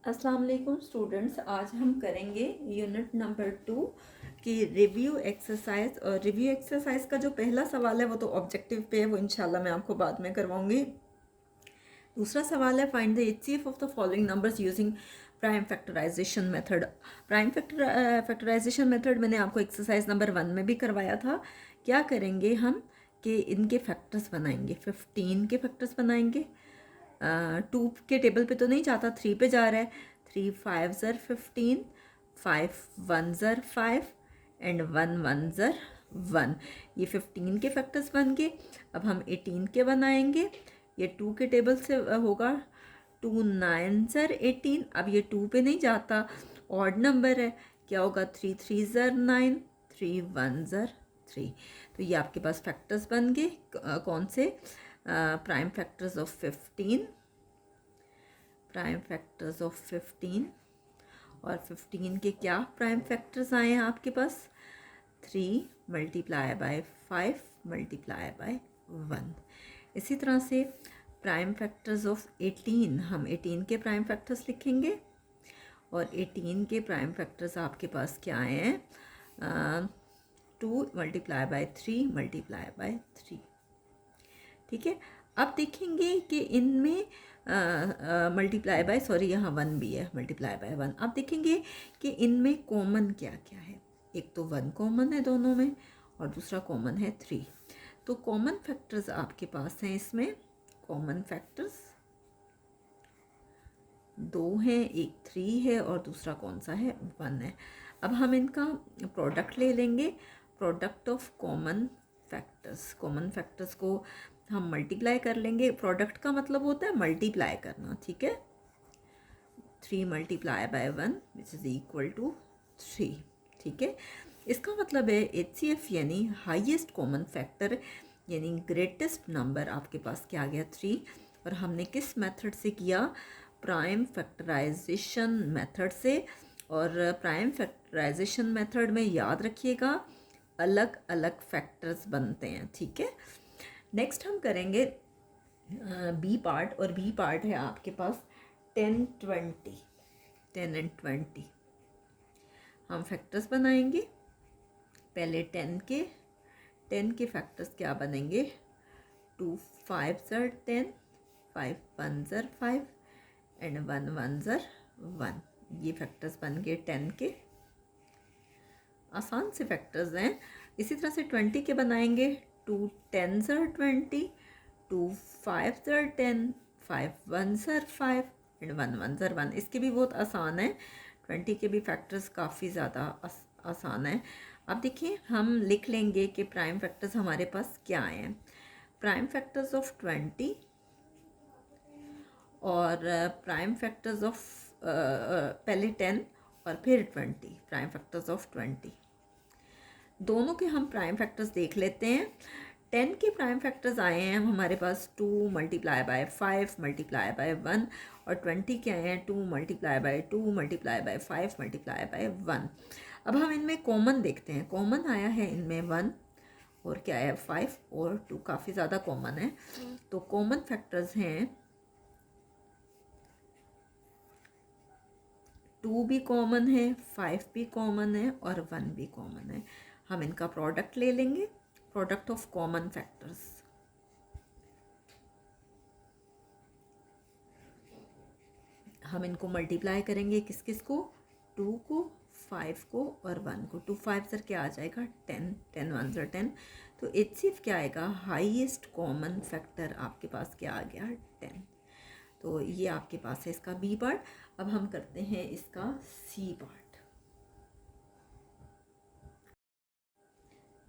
अस्सलाम वालेकुम स्टूडेंट्स, आज हम करेंगे यूनिट नंबर 2 की रिव्यू एक्सरसाइज। और रिव्यू एक्सरसाइज का जो पहला सवाल है वो तो ऑब्जेक्टिव पे है, वो इंशाल्लाह मैं आपको बाद में करवाऊंगी। दूसरा सवाल है find the HCF of the following numbers using prime factorization method. Prime factorization method मैंने आपको एक्सरसाइज नंबर 1 में भी करवाया था। क्या करेंगे हम कि इनके फैक्टर्स बनाएंगे, 15 के फैक्टर्स बनाएंगे। 2 के टेबल पे तो नहीं जाता, 3 पे जा रहा है। 3 5 ज़र 15, 5 1 ज़र 5 एंड 1 1 ज़र 1। ये 15 के फैक्टर्स बन गए। अब हम 18 के बनाएंगे। ये 2 के टेबल से होगा। 2 9 ज़र 18। अब ये 2 पे नहीं जाता, ऑड नंबर है। क्या होगा? 3 3 ज़र 9, 3 1 ज़र 3। तो ये आपके पास फैक्टर्स बन गए। कौन से? Prime factors of 15, prime factors of 15। और 15 के क्या प्राइम फैक्टर्स आए हैं आपके पास? 3 मल्टीप्लाई बाय 5 मल्टीप्लाई बाय 1। इसी तरह से प्राइम फैक्टर्स ऑफ 18, हम 18 के प्राइम फैक्टर्स लिखेंगे। और 18 के प्राइम फैक्टर्स आपके पास क्या आए हैं? 2 मल्टीप्लाई बाय 3 मल्टीप्लाई बाय 3। ठीक है। अब देखेंगे कि इनमें मल्टीप्लाई बाय, सॉरी यहाँ 1 भी है, मल्टीप्लाई बाय 1। अब देखेंगे कि इनमें कॉमन क्या क्या है। एक तो 1 कॉमन है दोनों में, और दूसरा कॉमन है 3। तो कॉमन फैक्टर्स आपके पास हैं इसमें। कॉमन फैक्टर्स 2 हैं, एक 3 है और दूसरा कौन सा है? 1 है। अब हम इनका प्रोडक्ट ले लेंगे, product of common factors. Common factors को हम मल्टीप्लाई कर लेंगे। प्रोडक्ट का मतलब होता है मल्टीप्लाई करना, ठीक है। 3 multiply by 1 which is equal to 3। ठीक है। इसका मतलब है एचसीएफ यानी हाईएस्ट कॉमन फैक्टर, यानी ग्रेटेस्ट नंबर आपके पास क्या आ गया? 3। और हमने किस मेथड से किया? प्राइम फैक्टराइजेशन मेथड से। और प्राइम फैक्टराइजेशन मेथड में याद रखिएगा अलग अलग फैक्टर्स बनते हैं, ठीक है। नेक्स्ट हम करेंगे बी पार्ट, और बी पार्ट है आपके पास 10 20, 10 एंड 20। हम फैक्टर्स बनाएंगे। पहले 10 के फैक्टर्स क्या बनेंगे? 2 5 ज़र 10, 5 1 ज़र 5 एंड 1 1 ज़र 1। ये फैक्टर्स बन गए 10 के। आसान से फैक्टर्स हैं। इसी तरह से 20 के बनाएंगे। 2 10 ज़र 20, 2 5 ज़र 10, 5 1 ज़र 5 एंड 1 1 ज़र 1। इसके भी बहुत आसान है। 20 के भी फैक्टर्स काफ़ी ज़्यादा आसान है। अब देखिए हम लिख लेंगे कि प्राइम फैक्टर्स हमारे पास क्या आए हैं। प्राइम फैक्टर्स ऑफ 20 और प्राइम फैक्टर्स ऑफ पहले 10 और फिर 20, प्राइम फैक्टर्स ऑफ 20। दोनों के हम प्राइम फैक्टर्स देख लेते हैं। 10 के प्राइम फैक्टर्स आए हैं हमारे पास 2 मल्टीप्लाई बाय 5 मल्टीप्लाई बाय 1। और 20 के आए हैं 2 multiply bye 2 multiply bye 5 multiply by 1। अब हम इनमें कॉमन देखते हैं। कॉमन आया है इनमें 1 और क्या है? 5 और 2, काफ़ी ज़्यादा कॉमन है। तो कॉमन फैक्टर्स हैं 2 भी कॉमन है, 5 भी कॉमन है और 1 भी कॉमन है। हम इनका प्रोडक्ट ले लेंगे, प्रोडक्ट ऑफ कॉमन फैक्टर्स। हम इनको मल्टीप्लाई करेंगे, किस किस को? 2 को, 5 को और 1 को। 2 5 ज़र क्या आ जाएगा? 10, 10 1 ज़र 10। तो एचसीएफ क्या आएगा? हाईएस्ट कॉमन फैक्टर आपके पास क्या आ गया? 10। तो ये आपके पास है इसका बी पार्ट। अब हम करते हैं इसका सी पार्ट।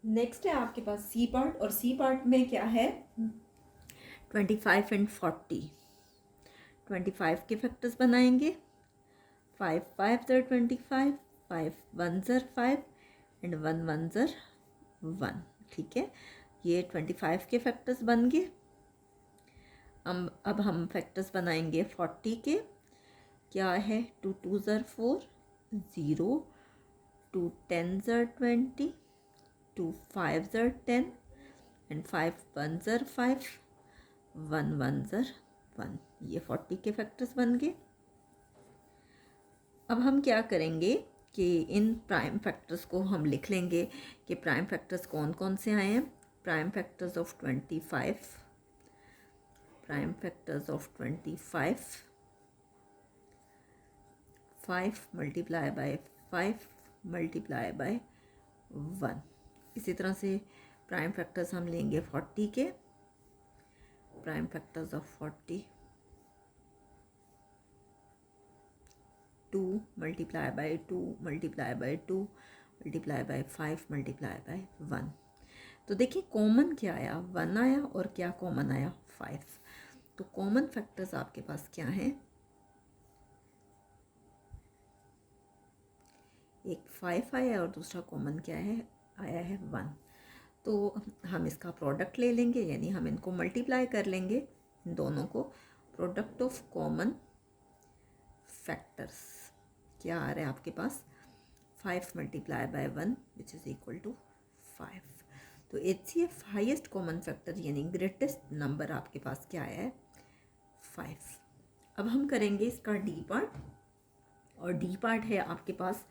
नेक्स्ट है आपके पास सी पार्ट, और सी पार्ट में क्या है? 25 एंड 40। 25 के फैक्टर्स बनाएंगे। 5 5 ज़र 25, 5 1 ज़र 5 एंड 1 1 ज़र 1। ठीक है। ये 25 के फैक्टर्स बन गए। अब हम फैक्टर्स बनाएंगे 40 के। क्या है? 2 2 ज़र 4 0, 2 10 ज़र 20, 2 5 ज़र 10 एंड 5 1 ज़र 5, 1 1 ज़र 1। ये 40 के फैक्टर्स बन गए। अब हम क्या करेंगे कि इन प्राइम फैक्टर्स को हम लिख लेंगे कि प्राइम फैक्टर्स कौन कौन से आए हैं। Prime factors of 25, prime factors of 25, 5 multiply bye 5 multiply by 1। इसी तरह से प्राइम फैक्टर्स हम लेंगे 40 के, prime factors of 40, 2 multiply bye 2 multiply bye 2 multiply bye 5 multiply by 1। तो देखिए कॉमन क्या आया, 1 आया, और क्या कॉमन आया, 5। तो कॉमन फैक्टर्स आपके पास क्या हैं, एक 5 आया और दूसरा कॉमन क्या है, आया है 1। तो हम इसका प्रोडक्ट ले लेंगे, यानी हम इनको मल्टीप्लाई कर लेंगे, इन दोनों को। प्रोडक्ट ऑफ कॉमन फैक्टर्स क्या आ रहा है आपके पास, 5 multiply by 1 which is equal to 5। तो HCF हाईएस्ट कॉमन फैक्टर यानी ग्रेटेस्ट नंबर आपके पास क्या आया है, 5। अब हम करेंगे इसका डी पार्ट, और डी पार्ट है आपके पास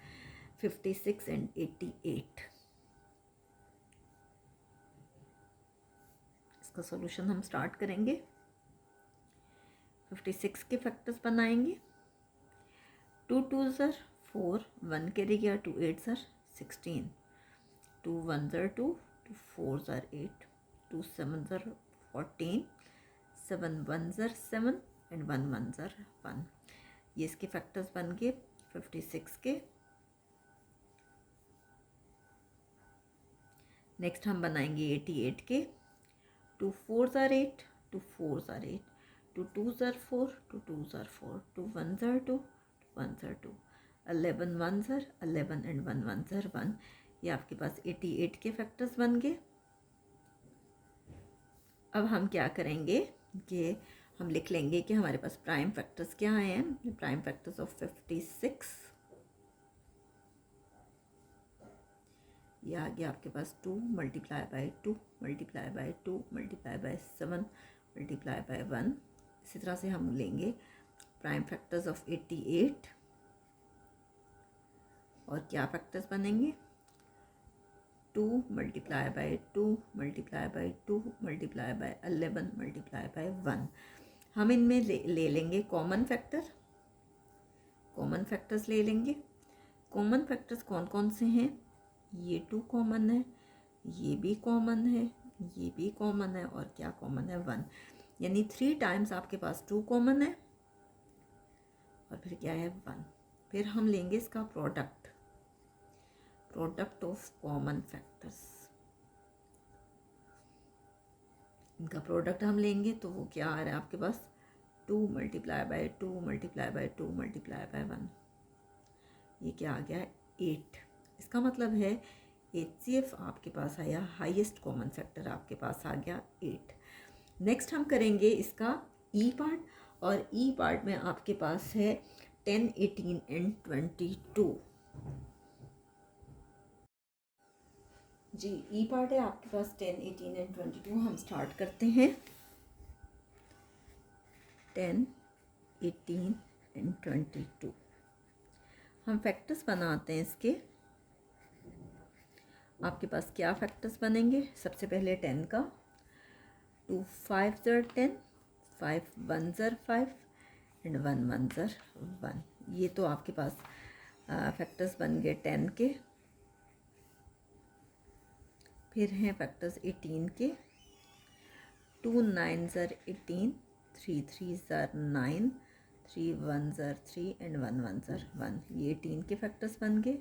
56 एंड 88। इसका सॉल्यूशन हम स्टार्ट करेंगे। 56 के फैक्टर्स बनाएंगे, 2 2 ज़र 4, 1 कैरी गया, 2 8 ज़र 16, 2 1 ज़र 2, 2 4 ज़र 8, 2 7 ज़र 14, 7 1 ज़र 7 एंड 1 1 ज़र 1। ये इसके फैक्टर्स बन गए 56 के। नेक्स्ट हम बनाएंगे 88 के, 2 4 ज़र 8, 2 4 ज़र 8, 2 2 ज़र 4, 2 2 ज़र 4, 2 1 ज़र 2, 1 ज़र 2, 11 1 ज़र 11 एंड 1 1 ज़र 1। ये आपके पास 88 के फैक्टर्स बन गए। अब हम क्या करेंगे कि हम लिख लेंगे कि हमारे पास प्राइम फैक्टर्स क्या आए हैं। प्राइम फैक्टर्स ऑफ 56, ये आ गया आपके पास 2 multiply bye 2 multiply bye 2 multiply bye 7 multiply by 1। इसी तरह से हम लेंगे प्राइम फैक्टर्स ऑफ 88, और क्या फैक्टर्स बनेंगे, 2 multiply bye 2 multiply bye 2 multiply bye 11 multiply by 1। हम इनमें ले लेंगे कॉमन फैक्टर, कॉमन फैक्टर्स ले लेंगे। कॉमन फैक्टर्स कौन कौन से हैं, ये 2 कॉमन है, ये भी कॉमन है, ये भी कॉमन है, और क्या कॉमन है, 1। यानी 3 टाइम्स आपके पास 2 कॉमन है, और फिर क्या है, 1। फिर हम लेंगे इसका product, product of common factors. इनका प्रोडक्ट हम लेंगे तो वो क्या आ रहा है आपके पास, 2 multiply bye 2 multiply bye 2 multiply by 1। ये क्या आ गया, 8। इसका मतलब है HCF आपके पास आया, हाईएस्ट कॉमन फैक्टर आपके पास आ गया 8। नेक्स्ट हम करेंगे इसका ई पार्ट, और ई पार्ट में आपके पास है 10 18 एंड 22। जी ई पार्ट है आपके पास 10 18 एंड 22। हम स्टार्ट करते हैं 10 18 एंड 22। हम फैक्टर्स बनाते हैं इसके। आपके पास क्या फैक्टर्स बनेंगे, सबसे पहले 10 का, 2 5 ज़र 10, 5 1 ज़र 5 एंड 1 1 ज़र 1। ये तो आपके पास फैक्टर्स बन गए 10 के। फिर हैं फैक्टर्स 18 के, 2 9 ज़र 18, 3 3 ज़र 9, 3 1 ज़र 3 एंड 1 1 ज़र 1। ये 18 के फैक्टर्स बन गए।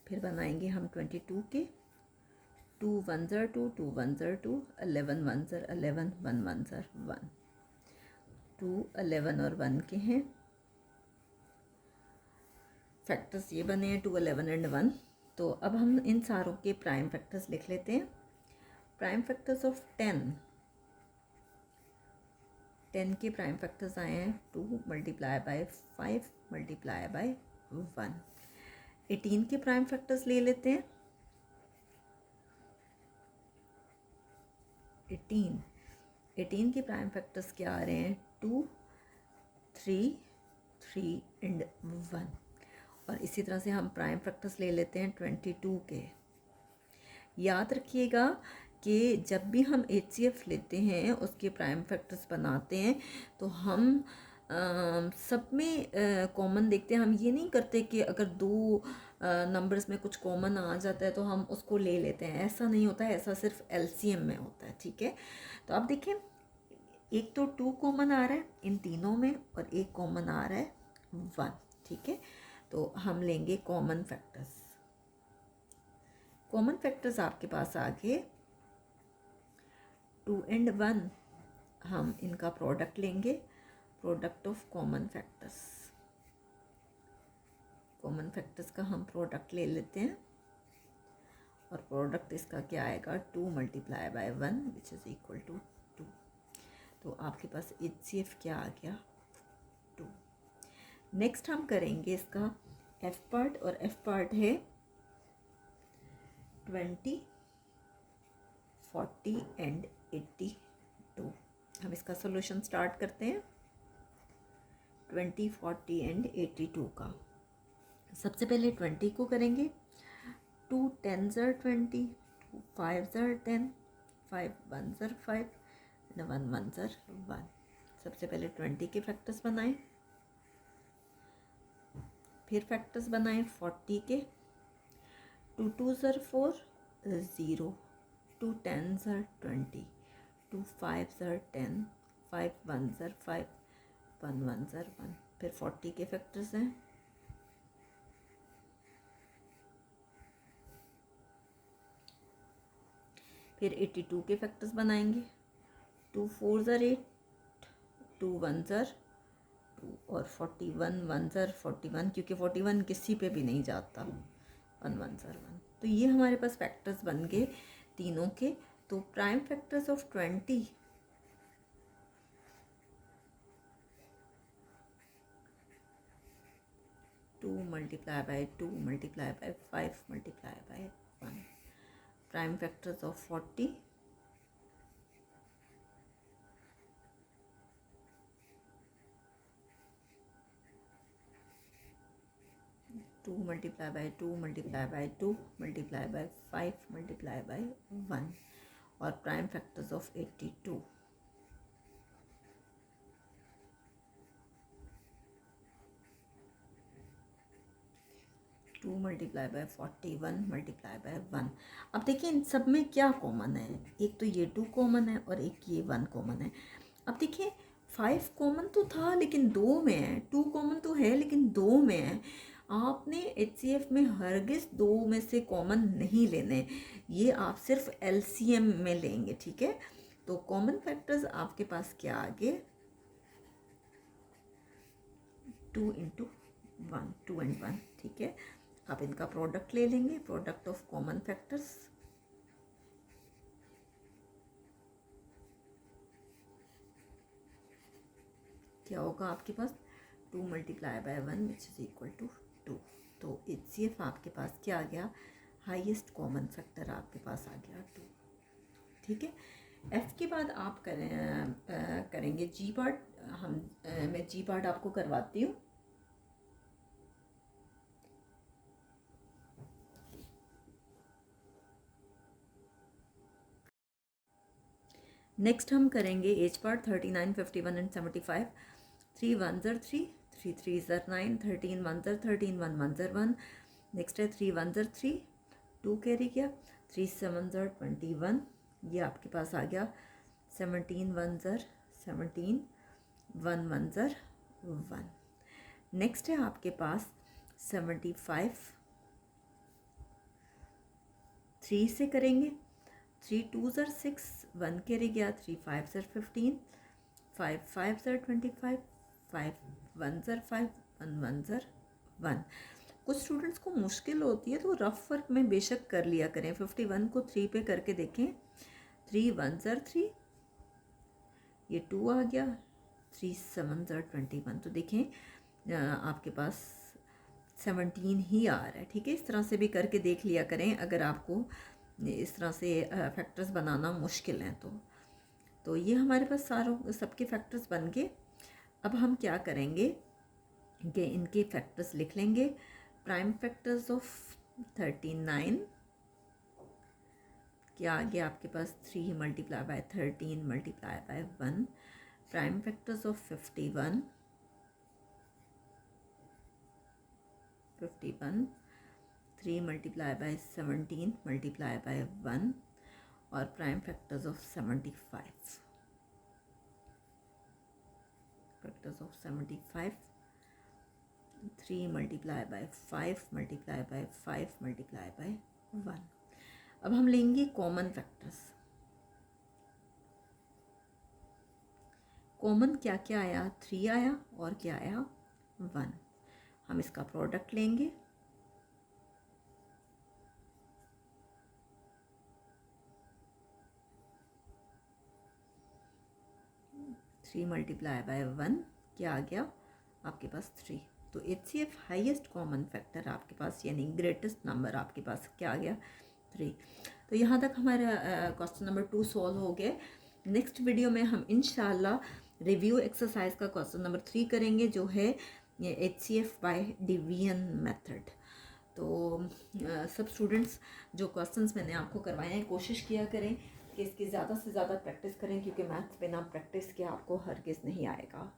फिर बनाएंगे हम 22 के, 2 1 ज़र 2, 2 1 ज़र 2, 11 1 ज़र 11, 1 1 ज़र 1। 2 11 और 1 के हैं फैक्टर्स, ये बने हैं 2 11 एंड 1। तो अब हम इन सारों के प्राइम फैक्टर्स लिख लेते हैं। प्राइम फैक्टर्स ऑफ 10, 10 के प्राइम फैक्टर्स आए हैं 2 मल्टीप्लाई बाय 5 मल्टीप्लाई बाय 1। 18 के प्राइम फैक्टर्स ले लेते हैं। 18 के प्राइम फैक्टर्स क्या आ रहे हैं, 2 3 3 एंड 1। और इसी तरह से हम प्राइम फैक्टर्स ले लेते हैं 22 के। याद रखिएगा कि जब भी हम HCF लेते हैं उसके प्राइम फैक्टर्स बनाते हैं तो हम सब में कॉमन देखते हैं। हम ये नहीं करते कि अगर दो नंबर्स में कुछ कॉमन आ जाता है तो हम उसको ले लेते हैं, ऐसा नहीं होता है, ऐसा सिर्फ LCM में होता है। ठीक है, तो आप देखें एक तो 2 कॉमन आ रहा है इन तीनों में और एक कॉमन आ रहा है 1। ठीक है, तो हम लेंगे कॉमन फैक्टर्स। कॉमन फैक्टर्स आपके पास आ गए 2 एंड 1। हम इनका प्रोडक्ट लेंगे, product of common factors. Common factors का हम प्रोडक्ट ले लेते हैं और प्रोडक्ट इसका क्या आएगा 2 multiply by 1 which is equal to 2। तो आपके पास HCF क्या आ गया 2। नेक्स्ट हम करेंगे इसका F पार्ट, और F पार्ट है 20 40 एंड 82। हम इसका सोल्यूशन स्टार्ट करते हैं 20 40 एंड 82 का। सबसे पहले 20 को करेंगे 2 10s are 20, 2 5s are 10, 5 1s are 5 and 1 1s are 1। सबसे पहले 20 के फैक्टर्स बनाएं, फिर फैक्टर्स बनाएं 40 के। 2 2s are 4 0, 2 10s are 20, 2 5s are 10, 5 1s are 5, 1 1s are 1। फिर 40 के फैक्टर्स हैं, फिर 82 के फैक्टर्स बनाएंगे। 2 4s are 8, 2 1s are 2 और 41 1s are 41, क्योंकि 41 किसी पे भी नहीं जाता, 1 1s are 1। तो ये हमारे पास फैक्टर्स बन गए तीनों के। तो prime factors of 20 2 multiply bye 2 multiply bye 5 multiply by 1। Prime factors of 40 2 multiply bye 2 multiply bye 2 multiply bye 5 multiply by 1। और prime factors of 82 2 multiply bye 41 multiply by 1। अब देखिए इन सब में क्या कॉमन है, एक तो ये 2 कॉमन है और एक ये 1 कॉमन है। अब देखिए 5 कॉमन तो था लेकिन 2 में है, 2 कॉमन तो है लेकिन 2 में है। आपने HCF में हरगिज़ 2 में से कॉमन नहीं लेने, ये आप सिर्फ LCM में लेंगे। ठीक है, तो कॉमन फैक्टर्स आपके पास क्या आ गए 2 इंटू 1, 2 एंड 1। ठीक है, आप इनका प्रोडक्ट ले लेंगे, प्रोडक्ट ऑफ कॉमन फैक्टर्स। क्या होगा आपके पास 2 multiply by 1 which is equal to 2। तो HCF आपके पास क्या आ गया, हाईएस्ट कॉमन फैक्टर आपके पास आ गया 2। ठीक है, F के बाद आप करेंगे G पार्ट। मैं G पार्ट आपको करवाती हूँ। नेक्स्ट हम करेंगे H part 39 51 and 75। 3 1s are 3, 3 3s are 9, 13 1s are 13, 1 1s are 1। Next है 3 1s are 3, 2 कैरी किया, 3 7s are 21, ये आपके पास आ गया। 17 1s are 17, 1 1s are 1। Next है आपके पास 75, 3 से करेंगे। 3 2s are 6, 1 कैरी गया, 3 5s are 15, 5 5s are 25, 5 1s are 5, 1 1s are 1। कुछ स्टूडेंट्स को मुश्किल होती है तो रफ वर्क में बेशक कर लिया करें। 51 को 3 पे करके देखें। 3 1s are 3, ये 2 आ गया, 3 7s are 21। तो देखें आपके पास 17 ही आ रहा है। ठीक है, इस तरह से भी करके देख लिया करें अगर आपको इस तरह से फैक्टर्स बनाना मुश्किल हैं तो ये हमारे पास सारों सबके फैक्टर्स बन गए। अब हम क्या करेंगे कि इनके फैक्टर्स लिख लेंगे। प्राइम फैक्टर्स ऑफ 39 क्या आ गया आपके पास 3 multiply bye 13 multiply by 1। Prime factors of 51 3 multiply bye 17 multiply by 1 और prime factors of 75 3 multiply bye 5 multiply bye 5 multiply by 1। अब हम लेंगे कॉमन फैक्टर्स। कॉमन क्या क्या आया 3 आया और क्या आया 1। हम इसका प्रोडक्ट लेंगे। थ्री मल्टीप्लाई बाय 1 क्या आ गया आपके पास 3। तो HCF हाईएस्ट कॉमन फैक्टर आपके पास यानी ग्रेटेस्ट नंबर आपके पास क्या आ गया 3। तो यहाँ तक हमारा क्वेश्चन नंबर 2 सॉल्व हो गया। नेक्स्ट वीडियो में हम इंशाल्लाह रिव्यू एक्सरसाइज का क्वेश्चन नंबर 3 करेंगे जो है HCF बाय डिवीजन मेथड। तो सब स्टूडेंट्स जो क्वेश्चंस मैंने आपको करवाए हैं कोशिश किया करें कि इसकी ज़्यादा से ज़्यादा प्रैक्टिस करें क्योंकि मैथ्स बिना प्रैक्टिस के आपको हरगिज़ नहीं आएगा।